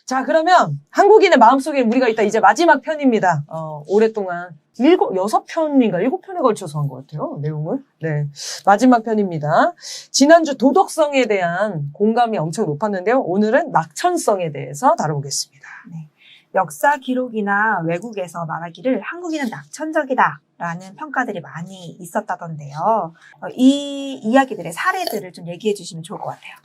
자, 그러면 한국인의 마음속에 우리가 있다. 이제 마지막 편입니다. 오랫동안 6편인가 7편에 걸쳐서 한 것 같아요. 내용을. 네. 마지막 편입니다. 지난주 도덕성에 대한 공감이 엄청 높았는데요. 오늘은 낙천성에 대해서 다뤄보겠습니다. 네. 역사 기록이나 외국에서 말하기를 한국인은 낙천적이다라는 평가들이 많이 있었다던데요. 이 이야기들의 사례들을 좀 얘기해 주시면 좋을 것 같아요.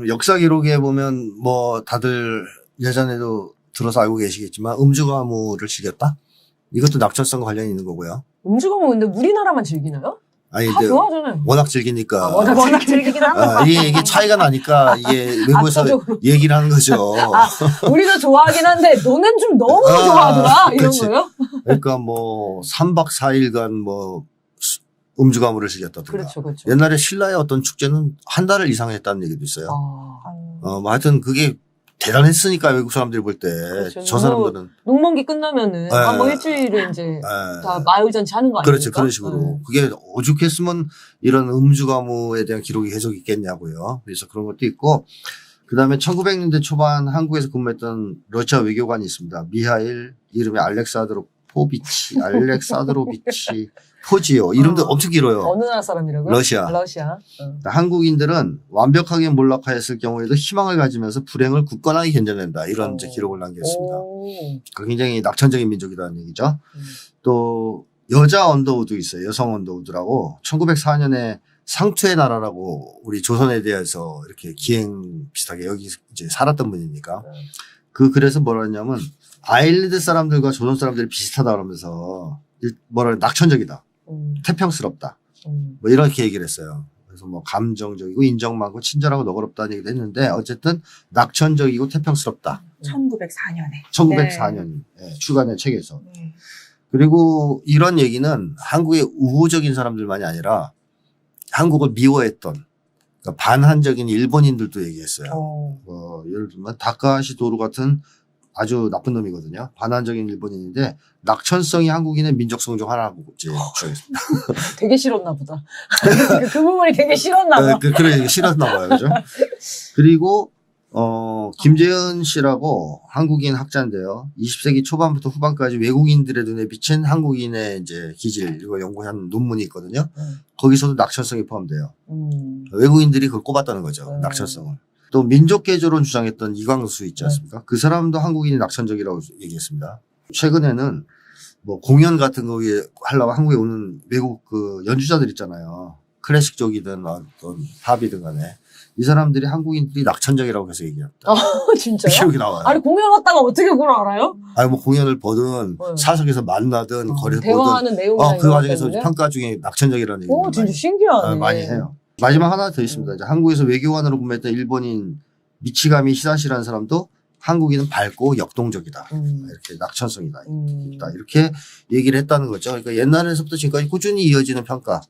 역사 기록에 보면 뭐 다들 예전에도 들어서 알고 계시겠지만 음주가무를 즐겼다? 이것도 낙천성과 관련이 있는 거고요. 음주가무 근데 우리나라만 즐기나요? 아니, 다 좋아하잖아요. 워낙 즐기니까. 워낙 즐기긴 하는 거 이게 차이가 나니까 이게 외국에서 얘기를 하는 거죠. 우리도 좋아하긴 한데 너는 좀 너무 좋아하더라 이런 그치. 거요? 그러니까 뭐 3박 4일간 뭐 음주가무를 즐겼다든가. 그렇죠, 그렇죠. 옛날에 신라의 어떤 축제는 한 달을 이상 했다는 얘기도 있어요. 뭐 하여튼 그게 대단했으니까 외국 사람들이 볼 때 그렇죠. 저 사람들은 농번기 끝나면은 뭐 일주일을 이제 다 마을잔치 하는 거 아닙니까? 그렇죠. 그런 식으로. 그게 오죽했으면 이런 음주가무에 대한 기록이 계속 있겠냐고요. 그래서 그런 것도 있고, 그 다음에 1900년대 초반 한국에서 근무했던 러시아 외교관이 있습니다. 미하일, 이름이 알렉사드로비치, 포지오. 이름도 엄청 길어요. 어느 나라 사람이라고요? 러시아. 한국인들은 완벽하게 몰락하였을 경우에도 희망을 가지면서 불행을 굳건하게 견뎌낸다. 이런 이제 기록을 남겼습니다. 굉장히 낙천적인 민족이라는 얘기죠. 또 여자 언더우드 있어요. 여성 언더우드라고 1904년에 상투의 나라라고 우리 조선에 대해서 이렇게 기행 비슷하게 여기 이제 살았던 분이니까 그래서 뭐라 했냐면 아일랜드 사람들과 조선 사람들이 비슷하다 그러면서 뭐라 낙천적이다. 태평스럽다. 뭐 이렇게 얘기를 했어요. 그래서 뭐 감정적이고 인정 많고 친절하고 너그럽다는 얘기도 했는데 어쨌든 낙천적이고 태평스럽다. 1904년에. 1904년 출간된 책에서. 그리고 이런 얘기는 한국의 우호적인 사람들만이 아니라 한국을 미워했던 그러니까 반한적인 일본인들도 얘기했어요. 예를 들면 다카시 도루 같은 아주 나쁜 놈이거든요. 반환적인 일본인인데 낙천성이 한국인의 민족성 중 하나라고 주장했습니다. 되게 싫었나 보다. 그 부분이 되게 싫었나 봐. 그래 싫었나 봐요. 그죠? 그리고 김재현 씨라고 한국인 학자인데요. 20세기 초반부터 후반까지 외국인들의 눈에 비친 한국인의 이제 기질 이거 연구한 논문이 있거든요. 거기서도 낙천성이 포함돼요. 외국인들이 그걸 꼽았다는 거죠. 낙천성을. 또 민족개조론 주장했던 이광수 있지 않습니까? 그 사람도 한국인이 낙천적이라고 얘기했습니다. 최근에는 뭐 공연 같은 거 하려고 한국에 오는 외국 그 연주자들 있잖아요. 클래식적이든 어떤 팝이든 간에 이 사람들이 한국인들이 낙천적이라고 해서 얘기합니다. 진짜요? 기록이 나와요. 아니 공연 왔다가 어떻게 그걸 알아요? 아니 뭐 공연을 보든 사석에서 만나든 거리에서 대화하는 보든 내용이나 그 과정에서 평가 중에 낙천적이라는 얘기를 진짜 신기하네. 많이 해요. 마지막 하나 더 있습니다. 이제 한국에서 외교관으로 근무했던 일본인 미치가미 히사시라는 사람도 한국인은 밝고 역동적이다. 이렇게 낙천성이다. 이렇게 얘기를 했다는 거죠. 그러니까 옛날에서부터 지금까지 꾸준히 이어지는 평가.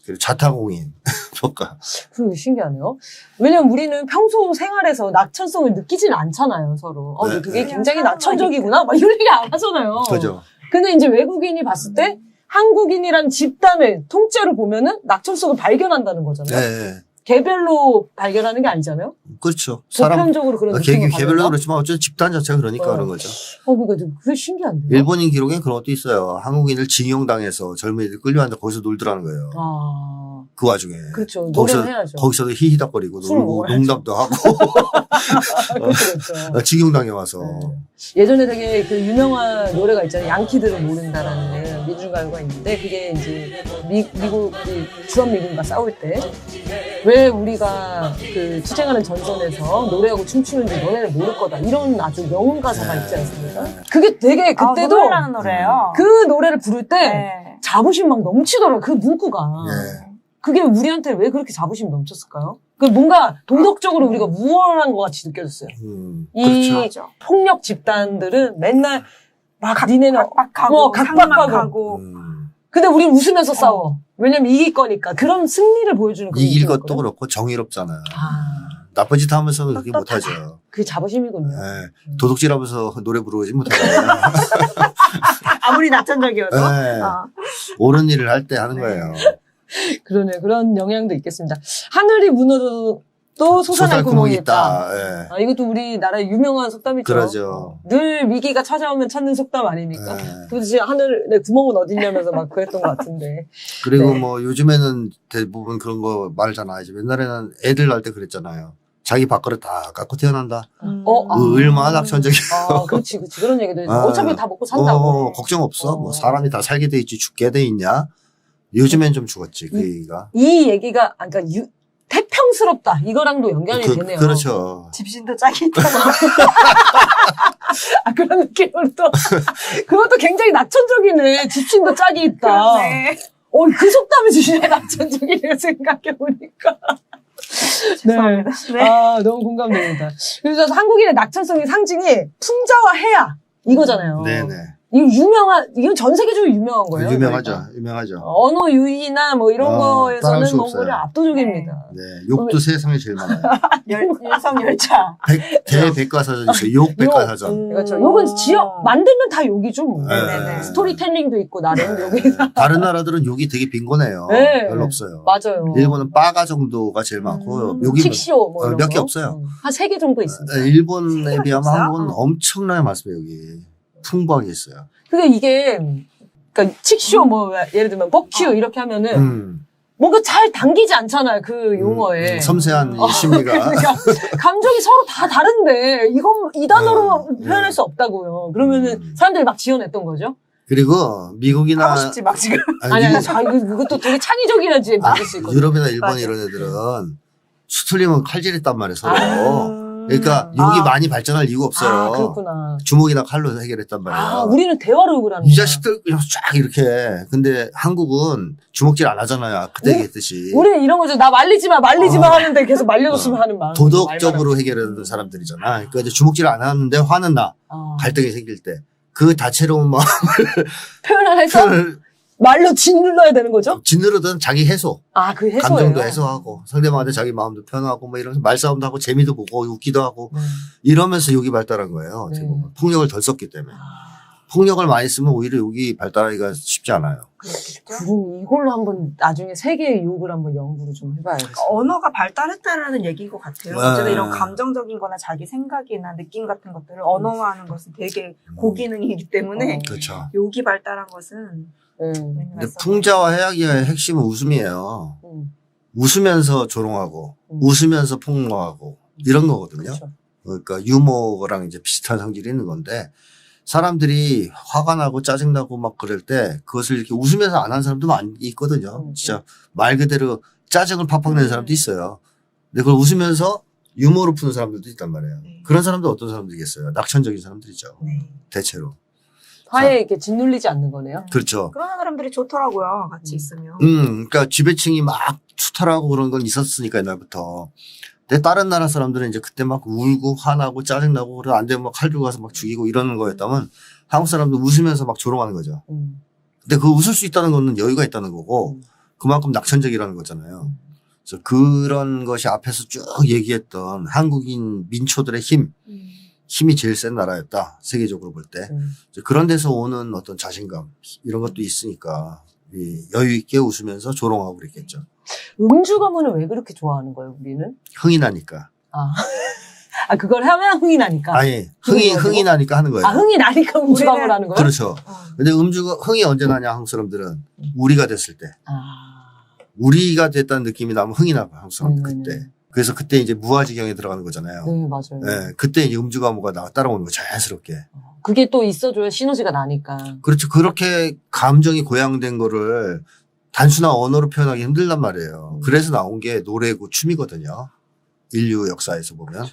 그리고 자타공인 평가. 그리고 신기하네요. 왜냐면 우리는 평소 생활에서 낙천성을 느끼지는 않잖아요, 서로. 그게 굉장히 낙천적이구나? 막 이런 얘기 안 하잖아요. 그죠. 근데 이제 외국인이 봤을 때 한국인이란 집단을 통째로 보면은 낙천성을 발견한다는 거잖아요. 네. 개별로 발견하는 게 아니잖아요. 그렇죠. 보편적으로 그런 느낌을 개별로 그렇지만 어쨌든 집단 자체가 그러니까 그런 거죠. 그러니까 그게 신기한데요. 일본인 기록엔 그런 것도 있어요. 한국인을 징용당해서 젊은이들 끌려왔는데 거기서 놀더라는 거예요. 그 와중에. 그렇죠. 노래는 해야죠. 거기서도 히히닥거리고 놀고 농담도 하고. 그렇죠. 징용당해 와서. 예전에 되게 그 유명한 노래가 있잖아요. 양키들은 모른다라는 민중가요가 있는데 그게 이제 미국 주한 미군과 싸울 때 왜 우리가 그 투쟁하는 전선에서 노래하고 춤추는지 너네는 모를 거다. 이런 아주 명언 가사가 있지 않습니까? 그게 되게 그때도 노래라는 노래예요. 그 노래를 부를 때 자부심 막 넘치더라고요. 그 문구가. 그게 우리한테 왜 그렇게 자부심이 넘쳤을까요? 그 뭔가 도덕적으로 우리가 우월한 것 같이 느껴졌어요. 이 그렇죠. 폭력 집단들은 맨날 막 니네는 각박하고 근데 우리는 웃으면서 싸워. 왜냐면 이길 거니까. 그런 승리를 보여주는 그런 이길 것도 그렇고 정의롭잖아요. 나쁜 짓 하면서는 그렇게 못하죠. 그게 자부심이군요. 네. 도둑질하면서 노래 부르지 못하잖아요. 아무리 낙천적이어도. 네. 옳은 일을 할 때 하는 거예요. 그러네. 그런 영향도 있겠습니다. 하늘이 무너져도 또 솟아날 구멍이 있다. 예. 아, 이것도 우리나라의 유명한 속담이죠. 그러죠. 늘 위기가 찾아오면 찾는 속담 아닙니까? 예. 도대체 하늘의 구멍은 어딨냐면서 막 그랬던 것 같은데. 그리고 네. 뭐 요즘에는 대부분 그런 거 말잖아. 이제 옛날에는 애들 낳을 때 그랬잖아요. 자기 밥그릇 다 깎고 태어난다. 얼마나 낙천적이야. 아, 그렇지. 그런 얘기도 있어. 아. 어차피 다 먹고 산다고. 걱정 없어. 어. 뭐 사람이 다 살게 돼 있지 죽게 돼 있냐. 요즘엔 좀 죽었지 그 얘기가. 이 얘기가, 그러니까 태평스럽다. 이거랑도 연결이 되네요. 그렇죠. 집신도 짝이 있다. 아, 그런 느낌으로 또. 그것도 굉장히 낙천적이네. 집신도 짝이 있다. 네. 그 속담이 진짜 낙천적이네요. 생각해보니까. 죄송합니다. 네. 아, 너무 공감됩니다. 그래서 한국인의 낙천성의 상징이 풍자와 해야. 이거잖아요. 네네. 이건 전 세계적으로 유명한 거예요. 유명하죠. 그러니까. 유명하죠. 언어 유희나 뭐 이런 따라할 거에서는 수 없어요. 몽골이 압도적입니다. 네. 욕도 세상에 제일 많아요. 열성열차. 대백과사전 있어요. 욕백과사전. 그렇죠. 욕은 만들면 다 욕이죠. 뭐. 네. 스토리텔링도 있고, 나름 욕이. 다른 나라들은 욕이 되게 빈곤해요. 네. 별로 없어요. 맞아요. 일본은 빠가 정도가 제일 많고 욕이 칙쇼 뭐 이런 몇 개 거. 없어요. 한 3개 정도 있습니다. 일본에 비하면 없어요? 한국은 엄청나게 많습니다. 여기 풍부하게 있어요. 근데 이게, 그러니까 칙쇼 뭐 예를 들면 버큐 이렇게 하면은 뭔가 잘 당기지 않잖아요. 그 용어에. 섬세한 이 심리가. 그러니까 감정이 서로 다 다른데 이 단어로 표현할 수 없다고요. 그러면은 사람들이 막 지어냈던 거죠. 그리고 미국이나 하고 싶지 막 지금. 아니, 그것도 되게 창의적이라지 맞을 수 있거든요. 유럽이나 일본 맞아. 이런 애들은 수틀리면 칼질했단 말이에요. 서로. 그러니까 욕이 많이 발전할 이유가 없어요. 아, 그렇구나. 주먹이나 칼로 해결했단 말이에요. 아, 우리는 대화로 욕을 하는 이 거야. 자식들 그냥 쫙 이렇게. 근데 한국은 주먹질 안 하잖아요. 그때 얘기했듯이. 우리는 이런 거죠. 나 말리지 마 하는데 계속 말려줬으면 하는 마음. 도덕적으로 해결하는 사람들이잖아. 그러니까 이제 주먹질 안 하는데 화는 나. 갈등이 생길 때. 그 다채로운 마음을 표현을 해서 말로 짓눌러야 되는 거죠? 짓누르든 자기 해소. 아, 그 해소예요. 감정도 해소하고 상대방한테 자기 마음도 표현하고 뭐 이러면서 말싸움도 하고 재미도 보고 웃기도 하고 이러면서 욕이 발달한 거예요. 어떻게 보면. 폭력을 덜 썼기 때문에. 폭력을 많이 쓰면 오히려 욕이 발달하기가 쉽지 않아요. 그럼 이걸로 한번 나중에 세계의 욕을 한번 연구를 좀 해봐야겠어요. 언어가 발달했다라는 얘기인 것 같아요. 네. 어쨌든 이런 감정적인 거나 자기 생각이나 느낌 같은 것들을 언어화하는 것은 되게 고기능이기 때문에 그렇죠. 욕이 발달한 것은 근데 풍자와 해악의 핵심은 웃음이에요. 웃으면서 조롱하고 웃으면서 폭로하고 이런 거거든요. 그렇죠. 그러니까 유머랑 이제 비슷한 성질이 있는 건데 사람들이 화가 나고 짜증나고 막 그럴 때 그것을 이렇게 웃으면서 안 하는 사람도 많이 있거든요. 진짜 말 그대로 짜증을 팍팍 내는 사람도 있어요. 근데 그걸 웃으면서 유머로 푸는 사람들도 있단 말이에요. 그런 사람들 어떤 사람들이겠어요? 낙천적인 사람들이죠. 대체로. 화에 이렇게 짓눌리지 않는 거네요. 그렇죠. 그런 사람들이 좋더라고요. 같이 있으면. 그러니까 지배층이 막 수탈하고 그런 건 있었으니까 옛날부터. 근데 다른 나라 사람들은 이제 그때 막 울고 화나고 짜증나고 그래 안 되면 막 칼 들고 가서 막 죽이고 이러는 거였다면 한국 사람도 웃으면서 막 조롱하는 거죠. 근데 그 웃을 수 있다는 거는 여유가 있다는 거고 그만큼 낙천적이라는 거잖아요. 그래서 그런 것이 앞에서 쭉 얘기했던 한국인 민초들의 힘이 제일 센 나라였다. 세계적으로 볼 때. 그런 데서 오는 어떤 자신감 이런 것도 있으니까 여유 있게 웃으면서 조롱하고 그랬겠죠. 음주 가문은 왜 그렇게 좋아하는 거예요, 우리는? 흥이 나니까. 아, 그걸 하면 흥이 나니까. 아니, 흥이 나니까 하는 거예요. 아, 흥이 나니까 음주 가문 하는 거예요? 그렇죠. 근데 흥이 언제 나냐, 한국 사람들은. 우리가 됐을 때. 우리가 됐다는 느낌이 나면 흥이 나고, 한국 사람들 그때. 그래서 그때 이제 무아지경에 들어가는 거잖아요. 네, 맞아요. 네, 그때 이제 음주가무가 따라오는 거 자연스럽게. 그게 또 있어줘야 시너지가 나니까. 그렇죠. 그렇게 감정이 고양된 거를 단순한 언어로 표현하기 힘들단 말이에요. 그래서 나온 게 노래고 춤이거든요. 인류 역사에서 보면.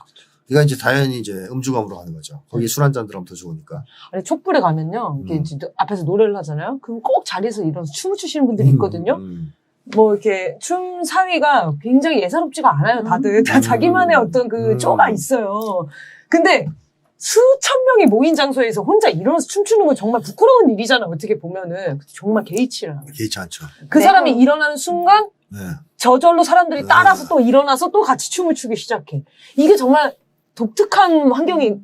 그러니까 이제 당연히 이제 음주감으로 가는 거죠. 거기 술 한잔 들어가면 더 좋으니까. 아니, 촛불에 가면요. 이렇게 이제 앞에서 노래를 하잖아요. 그럼 꼭 자리에서 일어나서 춤을 추시는 분들이 있거든요. 뭐 이렇게 춤 사위가 굉장히 예사롭지가 않아요. 다들 다 자기만의 어떤 그 쪼가 있어요. 근데 수천 명이 모인 장소에서 혼자 일어나서 춤추는 건 정말 부끄러운 일이잖아. 어떻게 보면은 정말 개의치라. 개의치 않죠. 그 사람이 일어나는 순간 네. 저절로 사람들이 따라서 또 일어나서 또 같이 춤을 추기 시작해. 이게 정말 독특한 환경이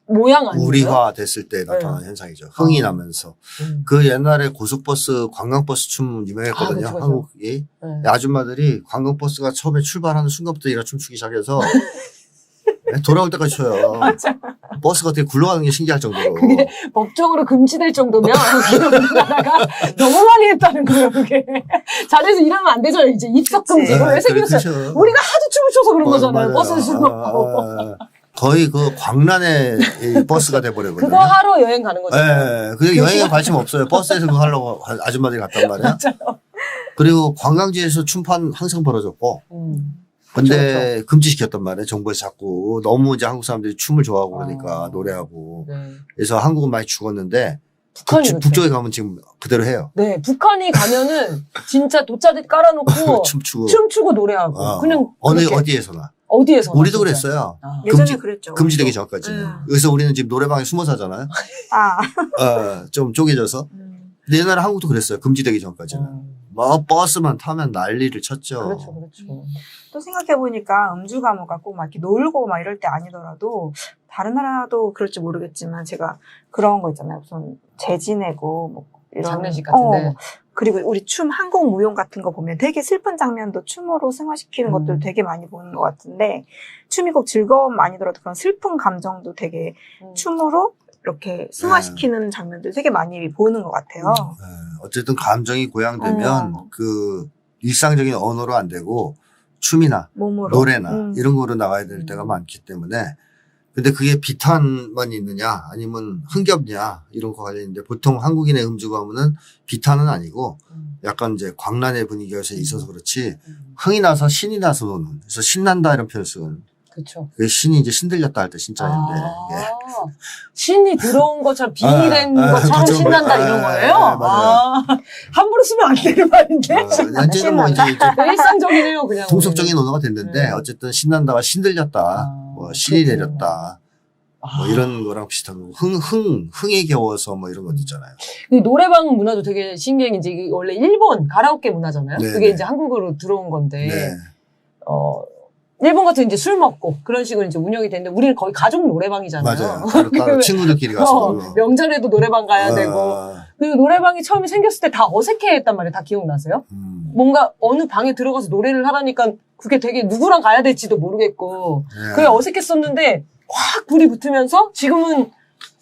모양 아니에요? 우리화 됐을 때 나타나는 현상이죠. 흥이 나면서. 그 옛날에 고속버스, 관광버스 춤 유명했거든요. 그쵸, 그쵸. 한국이. 아줌마들이 관광버스가 처음에 출발하는 순간부터 일어나 춤추기 시작해서 돌아올 때까지 춰요. 맞아. 버스가 어떻게 굴러가는 게 신기할 정도로. 그게 법적으로 금지될 정도면 우리나라가 너무 많이 했다는 거예요, 그게. 자리에서 일하면 안 되잖아요, 이제. 입석 금지. 이거 왜 생겼어요? 그렇죠. 우리가 하도 춤을 춰서 그런 거잖아요, 맞아요. 버스에 술 먹고. 거의 그 광란의 이 버스가 돼버리거든요. 그거 하러 여행 가는 거잖아요. 예, 근데 여행에 관심 없어요. 버스에서 그거 하려고 아줌마들이 갔단 말이야. 맞아요. 그리고 관광지에서 춤판 항상 벌어졌고. 근데 금지시켰단 말이에요. 정부에서 자꾸 너무 이제 한국 사람들이 춤을 좋아하고 그러니까 노래하고. 네. 그래서 한국은 많이 죽었는데 북한이 그렇죠. 북쪽에 가면 지금 그대로 해요. 네, 북한이 가면은 진짜 돗자리 깔아놓고 춤추고 노래하고 그냥 어디에서나. 어디에서나. 우리도 진짜. 그랬어요. 예전에 그랬죠. 금지되기 전까지. 그래서 우리는 지금 노래방에 숨어 사잖아요. 좀 쪼개져서. 근데 옛날에 한국도 그랬어요. 금지되기 전까지는. 뭐 버스만 타면 난리를 쳤죠. 그렇죠. 또 생각해보니까 음주 가무가 꼭 막 이렇게 놀고 막 이럴 때 아니더라도 다른 나라도 그럴지 모르겠지만 제가 그런 거 있잖아요. 무슨 재지내고 뭐 이런 장례식 같은데. 그리고 우리 춤 한국 무용 같은 거 보면 되게 슬픈 장면도 춤으로 승화시키는 것들 되게 많이 보는 것 같은데 춤이 꼭 즐거움 아니더라도 그런 슬픈 감정도 되게 춤으로 이렇게 승화시키는 장면들 되게 많이 보는 것 같아요. 어쨌든 감정이 고양되면 그 일상적인 언어로 안 되고 춤이나 몸으로. 노래나 이런 거로 나가야 될 때가 많기 때문에 근데 그게 비탄만 있느냐 아니면 흥겹냐 이런 거 관련인데 보통 한국인의 음주 가무는 비탄은 아니고 약간 이제 광란의 분위기가 있어서 그렇지 흥이 나서 신이 나서 노는 그래서 신난다 이런 표현을 쓰거든요. 그렇죠. 그 신이 이제 신들렸다 할 때 신자인데 신이 들어온 것처럼 빙의된 것처럼 그쵸. 신난다 이런 거예요? 맞아요. 함부로 쓰면 안 되는 말인데. 이제는 뭐 이제 일상적이네요, 그냥. 통속적인 언어가 됐는데 어쨌든 신난다가 신들렸다, 뭐 신이 내렸다, 뭐 이런 거랑 비슷한 거고 흥에 겨워서 뭐 이런 것도 있잖아요. 그 노래방 문화도 되게 신기한 게 이제 이게 원래 일본 가라오케 문화잖아요. 네, 그게 네. 이제 한국으로 들어온 건데. 네. 일본 같은 이제 술 먹고 그런 식으로 이제 운영이 되는데 우리는 거의 가족 노래방이잖아요. 맞아요. 따로 친구들끼리 가서. 명절에도 노래방 가야 되고. 그리고 노래방이 처음에 생겼을 때 다 어색해했단 말이에요. 다 기억나세요? 뭔가 어느 방에 들어가서 노래를 하라니까 그게 되게 누구랑 가야 될지도 모르겠고. 그게 어색했었는데 확 불이 붙으면서 지금은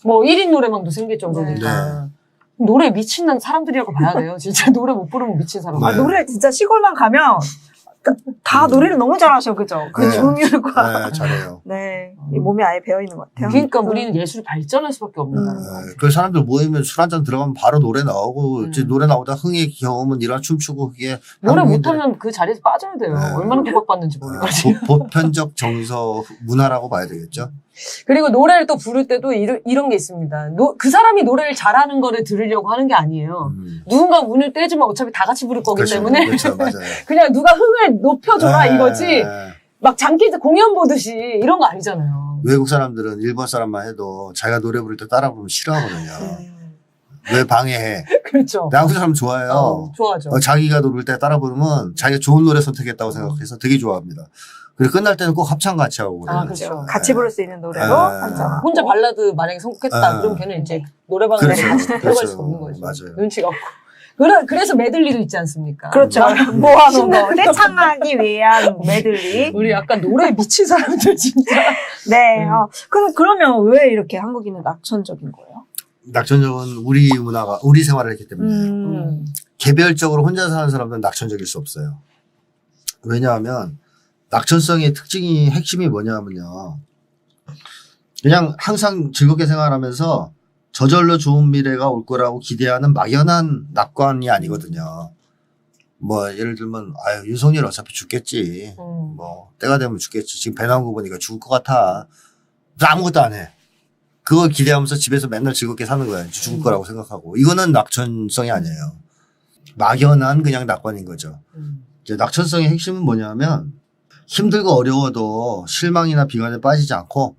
뭐 1인 노래방도 생길 정도니까. 노래 미친 사람들이라고 봐야 돼요. 진짜 노래 못 부르면 미친 사람. 노래 진짜 시골만 가면 다 노래를 너무 잘하셔, 그죠? 그 조율과. 네, 잘해요. 네. 이 몸에 아예 배어있는 것 같아요. 그러니까 우리는 예술이 발전할 수밖에 없는 거예요. 그 사람들 모이면 술 한잔 들어가면 바로 노래 나오고, 이제 노래 나오다 흥에 겨우면 일어나 춤추고, 그게. 노래 못하면 그 자리에서 빠져야 돼요. 얼마나 구박받는지 모르겠어요. 보편적 정서 문화라고 봐야 되겠죠? 그리고 노래를 또 부를 때도 이런 게 있습니다. 그 사람이 노래를 잘하는 거를 들으려고 하는 게 아니에요. 누군가 운을 떼주면 어차피 다 같이 부를 거기 때문에. 그렇죠, 맞아요. 그냥 누가 흥을 높여줘라 이거지. 막 장기 공연 보듯이 이런 거 아니잖아요. 외국 사람들은 일본 사람만 해도 자기가 노래 부를 때 따라 부르면 싫어하거든요. 왜 방해해? 그렇죠. 한국 사람 좋아해요. 좋아하죠. 자기가 노래 때 따라 부르면 자기가 좋은 노래 선택했다고 생각해서 되게 좋아합니다. 그리고 끝날 때는 꼭 합창 같이 하고 그래요. 그렇죠. 같이 부를 수 있는 노래로 한장. 혼자 발라드 만약에 선곡했다. 그럼 걔는 이제 노래방에 같이 들어갈 수가 없는 거죠. 맞아요. 눈치가 없고. 그래서 메들리도 있지 않습니까? 그렇죠. 모아놓은 거. 떼창하기 위한 메들리. 우리 약간 노래에 미친 사람들 진짜. 네. 그러면 왜 이렇게 한국인은 낙천적인 거예요? 낙천적은 우리 문화가, 우리 생활을 했기 때문에. 개별적으로 혼자 사는 사람들은 낙천적일 수 없어요. 왜냐하면 낙천성의 핵심이 뭐냐면요. 그냥 항상 즐겁게 생활하면서 저절로 좋은 미래가 올 거라고 기대하는 막연한 낙관이 아니거든요. 뭐 예를 들면 윤석열 어차피 죽겠지. 뭐 때가 되면 죽겠지. 지금 배 나온 거 보니까 죽을 것 같아. 아무것도 안 해. 그걸 기대하면서 집에서 맨날 즐겁게 사는 거야. 죽을 거라고 생각하고. 이거는 낙천성이 아니에요. 막연한 그냥 낙관인 거죠. 이제 낙천성의 핵심은 뭐냐면 힘들고 어려워도 실망이나 비관에 빠지지 않고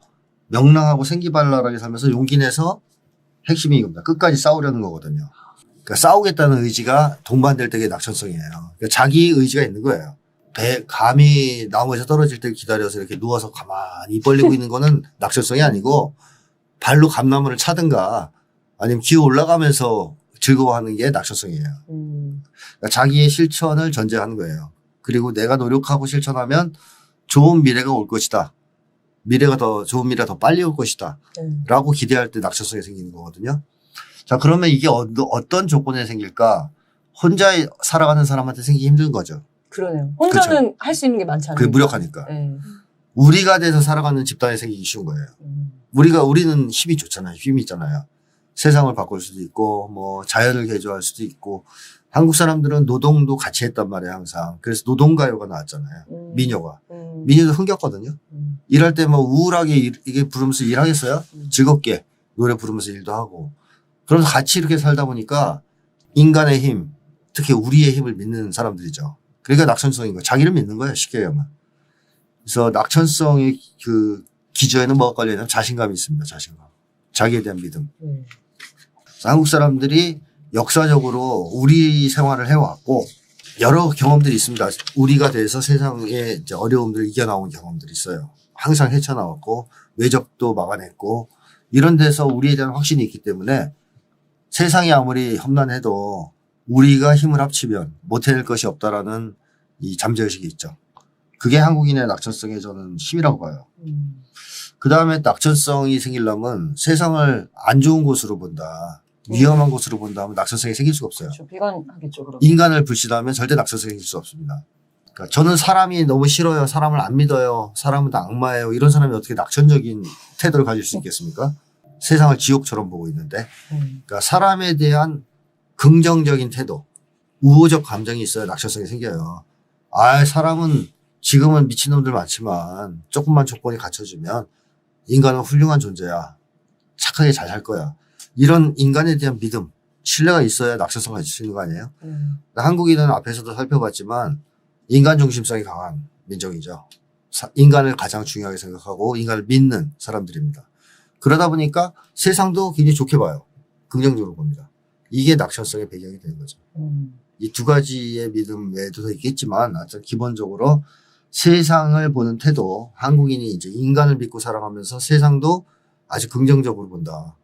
명랑하고 생기발랄하게 살면서 용기 내서 핵심이 이겁니다. 끝까지 싸우려는 거거든요. 그러니까 싸우겠다는 의지가 동반될 때가 낙천성이에요. 그러니까 자기 의지가 있는 거예요. 감이 나무에서 떨어질 때 기다려서 이렇게 누워서 가만히 입 벌리고 있는 거는 낙천성이 아니고 발로 감나무를 차든가 아니면 기어 올라가면서 즐거워하는 게 낙천성이에요. 그러니까 자기의 실천을 전제하는 거예요. 그리고 내가 노력하고 실천하면 좋은 미래가 올 것이다. 좋은 미래가 더 빨리 올 것이다. 라고 기대할 때 낙천성이 생기는 거거든요. 자, 그러면 이게 어떤 조건에 생길까? 혼자 살아가는 사람한테 생기기 힘든 거죠. 그러네요. 혼자는 할 수 있는 게 많지 않아요. 그게 무력하니까. 네. 우리가 돼서 살아가는 집단이 생기기 쉬운 거예요. 우리는 힘이 좋잖아요. 힘이 있잖아요. 세상을 바꿀 수도 있고, 뭐, 자연을 개조할 수도 있고, 한국 사람들은 노동도 같이 했단 말이에요, 항상. 그래서 노동가요가 나왔잖아요. 민요가. 민요도 흥겼거든요. 일할 때 뭐 우울하게 이게 부르면서 일하겠어요? 즐겁게 노래 부르면서 일도 하고. 그러면서 같이 이렇게 살다 보니까 인간의 힘, 특히 우리의 힘을 믿는 사람들이죠. 그러니까 낙천성인 거예요. 자기를 믿는 거예요, 쉽게 얘기하면. 그래서 낙천성의 그 기저에는 뭐가 깔려있냐면 자신감이 있습니다, 자신감. 자기에 대한 믿음. 한국 사람들이 역사적으로 우리 생활을 해왔고 여러 경험들이 있습니다. 우리가 돼서 세상의 이제 어려움들을 이겨나온 경험들이 있어요. 항상 헤쳐나왔고 외적도 막아냈고 이런 데서 우리에 대한 확신이 있기 때문에 세상이 아무리 험난해도 우리가 힘을 합치면 못해낼 것이 없다라는 이 잠재의식이 있죠. 그게 한국인의 낙천성의 저는 힘이라고 봐요. 그 다음에 낙천성이 생기려면 세상을 안 좋은 곳으로 본다. 위험한 곳으로 본다 하면 낙천성이 생길 수가 없어요. 그렇죠. 비관하겠죠. 그러면. 인간을 불신하면 절대 낙천성이 생길 수 없습니다. 그러니까 저는 사람이 너무 싫어요. 사람을 안 믿어요. 사람은 다 악마예요. 이런 사람이 어떻게 낙천적인 태도를 가질 수 있겠습니까? 세상을 지옥처럼 보고 있는데. 그러니까 사람에 대한 긍정적인 태도, 우호적 감정이 있어야 낙천성이 생겨요. 사람은 지금은 미친놈들 많지만 조금만 조건이 갖춰지면 인간은 훌륭한 존재야. 착하게 잘 살 거야. 이런 인간에 대한 믿음, 신뢰가 있어야 낙천성 가질 수 있는 거 아니에요? 한국인은 앞에서도 살펴봤지만 인간 중심성이 강한 민족이죠. 인간을 가장 중요하게 생각하고 인간을 믿는 사람들입니다. 그러다 보니까 세상도 굉장히 좋게 봐요. 긍정적으로 봅니다. 이게 낙천성의 배경이 되는 거죠. 이 두 가지의 믿음 외에도 더 있겠지만 하여튼 기본적으로 세상을 보는 태도, 한국인이 이제 인간을 믿고 살아가면서 세상도 아주 긍정적으로 본다.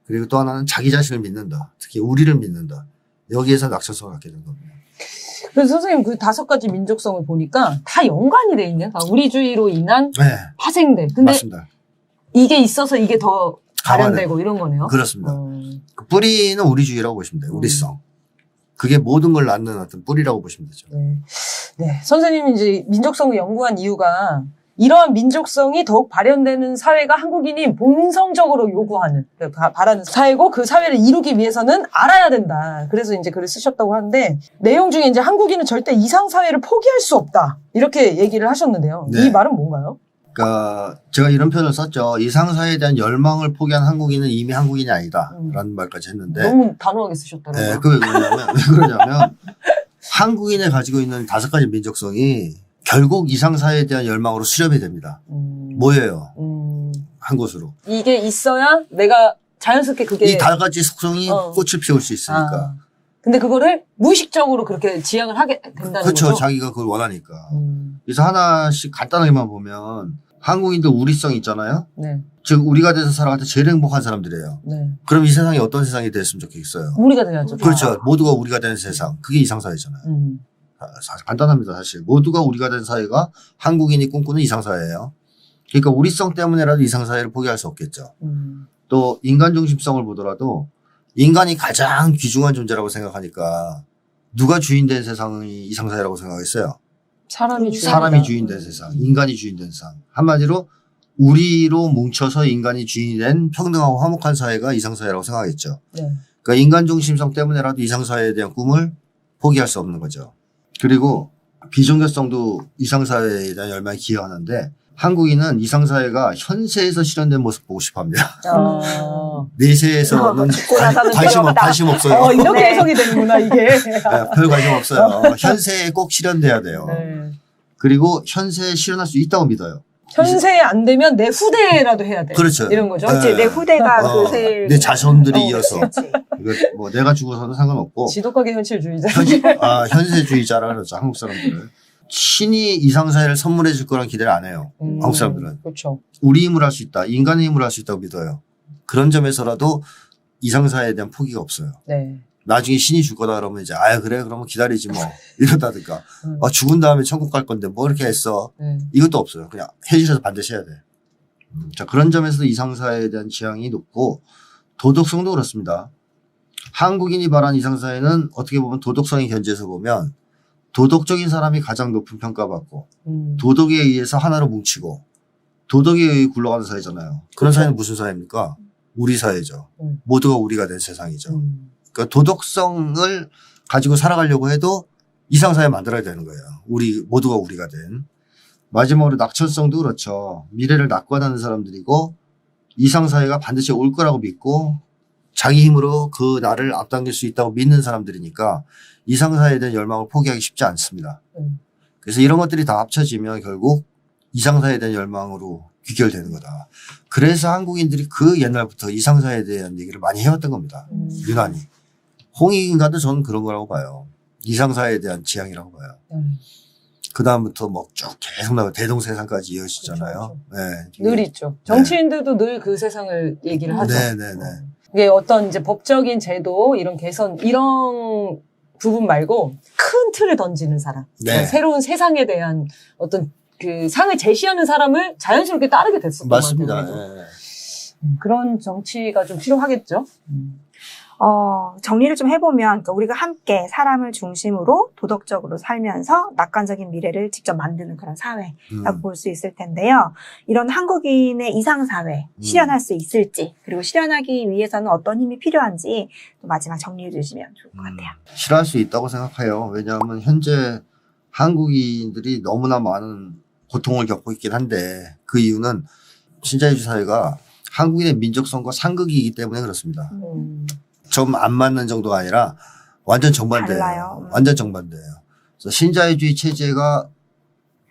그리고 또 하나는 자기 자신을 믿는다. 특히 우리를 믿는다. 여기에서 낙천성을 갖게 된 겁니다. 그래서 선생님 그 5가지 민족성을 보니까 다 연관이 돼 있네요. 우리주의로 인한 네. 파생돼. 근데 맞습니다. 이게 있어서 이게 더 발현되고 이런 거네요. 그렇습니다. 그 뿌리는 우리주의라고 보시면 돼요. 우리성. 그게 모든 걸 낳는 어떤 뿌리라고 보시면 되죠. 네. 선생님이 이제 민족성을 연구한 이유가 이러한 민족성이 더욱 발현되는 사회가 한국인이 본성적으로 요구하는, 바라는 사회고 그 사회를 이루기 위해서는 알아야 된다. 그래서 이제 글을 쓰셨다고 하는데 내용 중에 이제 한국인은 절대 이상 사회를 포기할 수 없다. 이렇게 얘기를 하셨는데요. 네. 이 말은 뭔가요? 그러니까 제가 이런 표현을 썼죠. 이상 사회에 대한 열망을 포기한 한국인은 이미 한국인이 아니다라는 말까지 했는데 너무 단호하게 쓰셨더라고요. 네, 왜 그러냐면 한국인이 가지고 있는 5가지 민족성이 결국 이상 사회에 대한 열망으로 수렴이 됩니다. 모여요. 한 곳으로. 이게 있어야 내가 자연스럽게 그게 이 5가지 속성이 꽃을 피울 수 있으니까. 근데 그거를 무의식적으로 그렇게 지향을 하게 된다는 그렇죠. 거죠? 자기가 그걸 원하니까. 그래서 하나씩 간단하게만 보면 한국인들 우리성 있잖아요. 네. 즉 우리가 돼서 살아갈 때 제일 행복한 사람들이에요. 네. 그럼 이 세상이 어떤 세상이 됐으면 좋겠어요. 우리가 돼야죠. 그렇죠. 모두가 우리가 되는 세상. 그게 이상사회잖아요. 간단합니다. 사실 모두가 우리가 된 사회가 한국인이 꿈꾸는 이상사회예요. 그러니까 우리성 때문에라도 이상사회를 포기할 수 없겠죠. 또 인간 중심성을 보더라도 인간이 가장 귀중한 존재라고 생각하니까 누가 주인된 세상이 이상사회라고 생각했어요. 사람이 주인된 세상, 인간이 주인된 세상. 한마디로 우리로 뭉쳐서 인간이 주인이 된 평등하고 화목한 사회가 이상사회라고 생각했죠. 네. 그러니까 인간 중심성 때문에라도 이상사회에 대한 꿈을 포기할 수 없는 거죠. 그리고 비종교성도 이상사회에 대한 열망에 기여하는데 한국인은 이상사회가 현세에서 실현된 모습 보고 싶어 합니다. 내세에서는 관심 없어요. 이렇게 해석이 되는구나, 이게. 네, 별 관심 없어요. 현세에 꼭 실현돼야 돼요. 네. 그리고 현세에 실현할 수 있다고 믿어요. 현세에 안 되면 내 후대라도 해야 돼. 그렇죠. 이런 거죠. 그렇지. 내 후대가 그 내 자손들이 이어서. 이거 뭐 내가 죽어서는 상관없고. 지독하게 현실주의자. 현세주의자라 그러죠. 한국 사람들은. 신이 이상사회를 선물해 줄 거란 기대를 안 해요. 한국 사람들은. 그렇죠. 우리 힘을 할 수 있다. 인간의 힘을 할 수 있다고 믿어요. 그런 점에서라도 이상사회에 대한 포기가 없어요. 네. 나중에 신이 줄 거다 그러면 이제 그래 그러면 기다리지 뭐 이러다든가 죽은 다음에 천국 갈 건데 뭐 이렇게 했어. 이것도 없어요. 그냥 현실에서 반드시 해야 돼. 자, 그런 점에서도 이상사회에 대한 지향이 높고 도덕성도 그렇습니다. 한국인이 말한 이상사회는 어떻게 보면 도덕성의 견지에서 보면 도덕적인 사람이 가장 높은 평가받고 도덕에 의해서 하나로 뭉치고 도덕에 의해 굴러가는 사회잖아요. 그런 사회는 무슨 사회입니까? 우리 사회죠. 모두가 우리가 된 세상이죠. 그러니까 도덕성을 가지고 살아가려고 해도 이상사회 만들어야 되는 거예요. 우리 모두가 우리가 된. 마지막으로 낙천성도 그렇죠. 미래를 낙관하는 사람들이고 이상사회가 반드시 올 거라고 믿고 자기 힘으로 그 나를 앞당길 수 있다고 믿는 사람들이니까 이상사회에 대한 열망을 포기하기 쉽지 않습니다. 그래서 이런 것들이 다 합쳐지면 결국 이상사회에 대한 열망으로 귀결되는 거다. 그래서 한국인들이 그 옛날부터 이상사회에 대한 얘기를 많이 해왔던 겁니다. 유난히. 홍익인가도 저는 그런 거라고 봐요. 이상사회에 대한 지향이라고 봐요. 그 다음부터 뭐 쭉 계속 나가 대동세상까지 이어지잖아요. 그렇죠. 네. 늘 있죠. 정치인들도 늘 그 세상을 얘기를 하죠. 네네네. 이게 어떤 이제 법적인 제도, 이런 개선, 이런 부분 말고 큰 틀을 던지는 사람. 네. 새로운 세상에 대한 어떤 그 상을 제시하는 사람을 자연스럽게 따르게 됐었던 것 맞습니다. 같아요. 네. 그런 정치가 좀 필요하겠죠. 정리를 좀 해보면, 그러니까 우리가 함께 사람을 중심으로 도덕적으로 살면서 낙관적인 미래를 직접 만드는 그런 사회라고 볼 수 있을 텐데요. 이런 한국인의 이상사회 실현할 수 있을지, 그리고 실현하기 위해서는 어떤 힘이 필요한지 또 마지막 정리해 주시면 좋을 것 같아요. 실현할 수 있다고 생각해요. 왜냐하면 현재 한국인들이 너무나 많은 고통을 겪고 있긴 한데 그 이유는 신자유주의 사회가 한국인의 민족성과 상극이기 때문에 그렇습니다. 좀 안 맞는 정도가 아니라 완전 정반대예요. 달라요. 완전 정반대예요. 그래서 신자유주의 체제가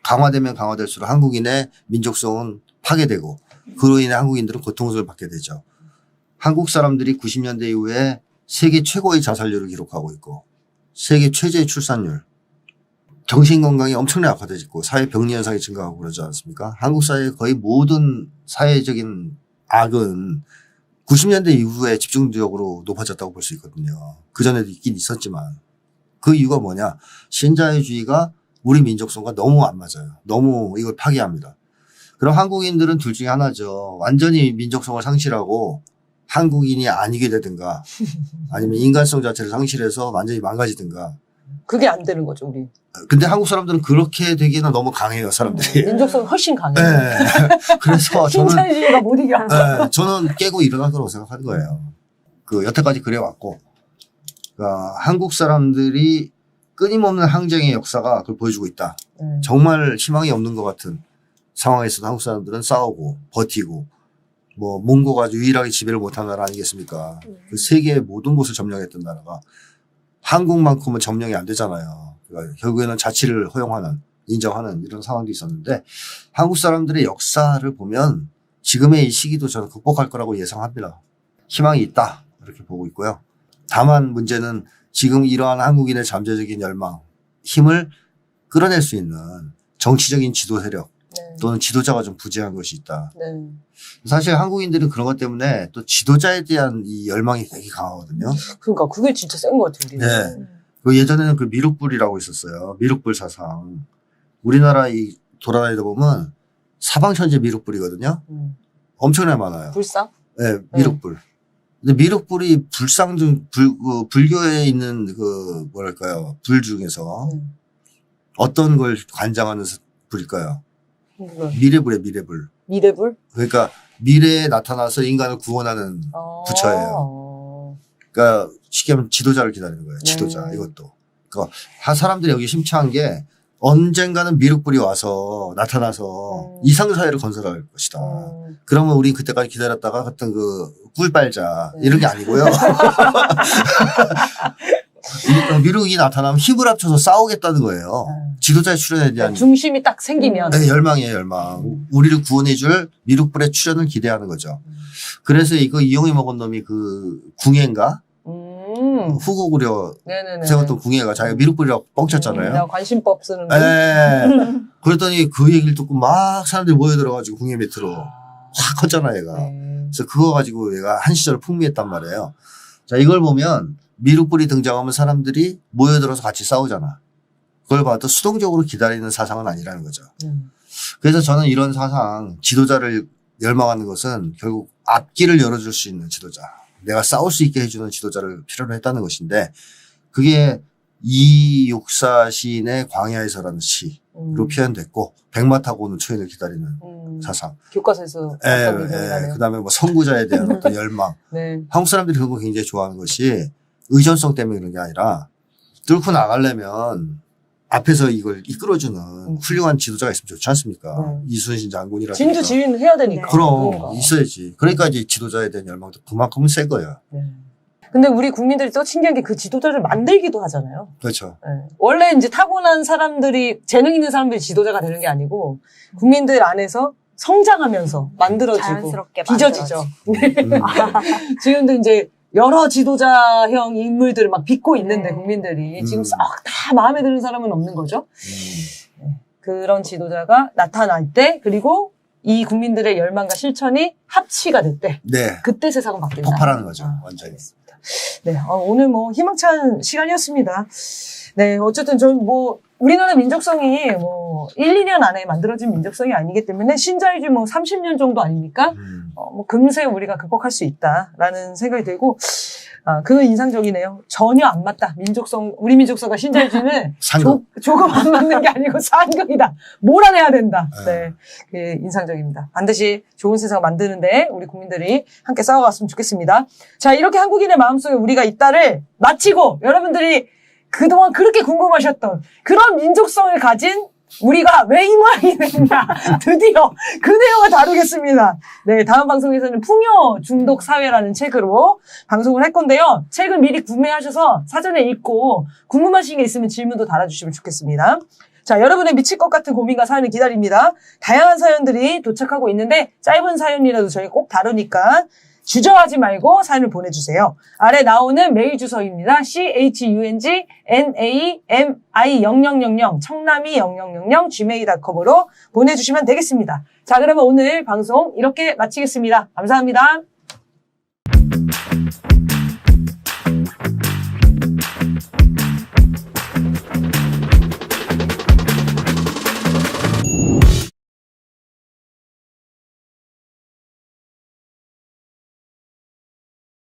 강화되면 강화될수록 한국인의 민족성은 파괴되고 그로 인해 한국인들은 고통을 받게 되죠. 한국 사람들이 90년대 이후에 세계 최고의 자살률을 기록하고 있고 세계 최저의 출산율, 정신건강이 엄청나게 악화되고 사회병리 현상이 증가하고 그러지 않습니까? 한국 사회의 거의 모든 사회적인 악은 90년대 이후에 집중적으로 높아졌다고 볼 수 있거든요. 그전에도 있긴 있었지만 그 이유가 뭐냐? 신자유주의가 우리 민족성과 너무 안 맞아요. 너무 이걸 파괴합니다. 그럼 한국인들은 둘 중에 하나죠. 완전히 민족성을 상실하고 한국인이 아니게 되든가 아니면 인간성 자체를 상실해서 완전히 망가지든가. 그게 안 되는 거죠, 우리. 근데 한국 사람들은 그렇게 되기는 너무 강해요, 사람들이. 민족성이 훨씬 강해요. 네. 그래서 저는 신자유주의가 못 이겨. 네, 저는 깨고 일어날 거라고 생각하는 거예요. 여태까지 그래왔고, 그러니까 한국 사람들이 끊임없는 항쟁의 역사가 그걸 보여주고 있다. 정말 희망이 없는 것 같은 상황에서도 한국 사람들은 싸우고 버티고, 뭐 몽고가 유일하게 지배를 못한 나라 아니겠습니까? 그 세계의 모든 곳을 점령했던 나라가 한국만큼은 점령이 안 되잖아요. 그러니까 결국에는 자치를 허용하는, 인정하는 이런 상황도 있었는데 한국 사람들의 역사를 보면 지금의 이 시기도 저는 극복할 거라고 예상합니다. 희망이 있다 이렇게 보고 있고요. 다만 문제는 지금 이러한 한국인의 잠재적인 열망, 힘을 끌어낼 수 있는 정치적인 지도 세력 또는 지도자가 좀 부재한 것이 있다. 네. 사실 한국인들은 그런 것 때문에 또 지도자에 대한 이 열망이 되게 강하거든요. 그러니까 그게 진짜 센 것 같아요, 우리는. 네. 예전에는 그 미륵불이라고 있었어요. 미륵불 사상. 우리나라 돌아다니다 보면 사방천지 미륵불이거든요. 엄청나게 많아요. 불상? 네, 미륵불. 근데 미륵불이 불교에 있는 뭐랄까요, 불 중에서 어떤 걸 관장하는 불일까요? 미래불이에요, 미래불. 미래불? 그러니까 미래에 나타나서 인간을 구원하는 부처예요. 그러니까 쉽게 하면 지도자를 기다리는 거예요. 지도자 이것도. 그러니까 사람들이 여기 심취한 게 언젠가는 미륵불이 와서 나타나서 이상사회를 건설할 것이다. 그러면 우리 그때까지 기다렸다가 어떤 꿀 빨자 이런 게 아니고요. 미륵이 나타나면 힘을 합쳐서 싸우겠다는 거예요. 지도자의 출현에 대한 중심이 딱 생기면 열망이에요, 열망. 우리를 구원해줄 미륵불의 출현을 기대하는 거죠. 그래서 이용해 먹은 놈이 궁예인가? 후고구려 세웠던 궁예가 자기가 미륵불이라고 뻥쳤잖아요. 내가 관심법 쓰는 거. 그랬더니 그 얘기를 듣고 막 사람들이 모여들어가지고 궁예 밑으로 확 컸잖아, 얘가. 그래서 그거 가지고 얘가 한 시절 풍미했단 말이에요. 자, 이걸 보면 미륵불이 등장하면 사람들이 모여들어서 같이 싸우잖아. 그걸 봐도 수동적으로 기다리는 사상은 아니라는 거죠. 그래서 저는 이런 사상, 지도자를 열망하는 것은 결국 앞길을 열어줄 수 있는 지도자, 내가 싸울 수 있게 해주는 지도자를 필요로 했다는 것인데, 그게 이육사 시인의 광야에서라는 시로 표현됐고, 백마 타고 오는 초인을 기다리는 사상. 교과서에서 그 다음에 뭐 선구자에 대한 어떤 열망. 네. 한국 사람들이 그런 거 굉장히 좋아하는 것이 의존성 때문에 그런 게 아니라 뚫고 나가려면 앞에서 이걸 이끌어주는 훌륭한 지도자가 있으면 좋지 않습니까? 이순신 장군이라든가. 진두 지휘는 해야 되니까. 그럼 그런가. 있어야지. 그러니까 이제 지도자에 대한 열망도 그만큼은 세 거예요. 네. 근데 우리 국민들이 또 신기한 게 그 지도자를 만들기도 하잖아요. 그렇죠. 네. 원래 이제 타고난 사람들이, 재능 있는 사람들이 지도자가 되는 게 아니고, 국민들 안에서 성장하면서 만들어지고, 자연스럽게 빚어지죠. 지금도 이제 여러 지도자형 인물들을 막 빚고 있는데, 국민들이. 지금 싹 다 마음에 드는 사람은 없는 거죠. 네. 그런 지도자가 나타날 때, 그리고 이 국민들의 열망과 실천이 합치가 될 때, 네. 그때 세상은 바뀐다. 폭발하는 거죠. 완전히. 네, 오늘 뭐 희망찬 시간이었습니다. 네, 어쨌든 저는 뭐 우리나라 민족성이 뭐 1, 2년 안에 만들어진 민족성이 아니기 때문에 신자유주의 뭐 30년 정도 아닙니까? 뭐 금세 우리가 극복할 수 있다라는 생각이 들고, 그거 인상적이네요. 전혀 안 맞다. 민족성, 우리 민족성과 신자유주의는 조금 안 맞는 게 아니고 상극이다. 몰아내야 된다. 네, 그게 인상적입니다. 반드시 좋은 세상을 만드는데 우리 국민들이 함께 싸워갔으면 좋겠습니다. 자, 이렇게 한국인의 마음속에 우리가 있다를 마치고 여러분들이 그동안 그렇게 궁금하셨던 그런 민족성을 가진 우리가 왜 이 모양이 됐냐. 드디어 그 내용을 다루겠습니다. 네, 다음 방송에서는 풍요 중독 사회라는 책으로 방송을 할 건데요. 책을 미리 구매하셔서 사전에 읽고 궁금하신 게 있으면 질문도 달아주시면 좋겠습니다. 자, 여러분의 미칠 것 같은 고민과 사연을 기다립니다. 다양한 사연들이 도착하고 있는데 짧은 사연이라도 저희가 꼭 다루니까 주저하지 말고 사연을 보내주세요. 아래 나오는 메일 주소입니다. CHUNGNAMI0000 청남이0000 gmail.com으로 보내주시면 되겠습니다. 자, 그러면 오늘 방송 이렇게 마치겠습니다. 감사합니다.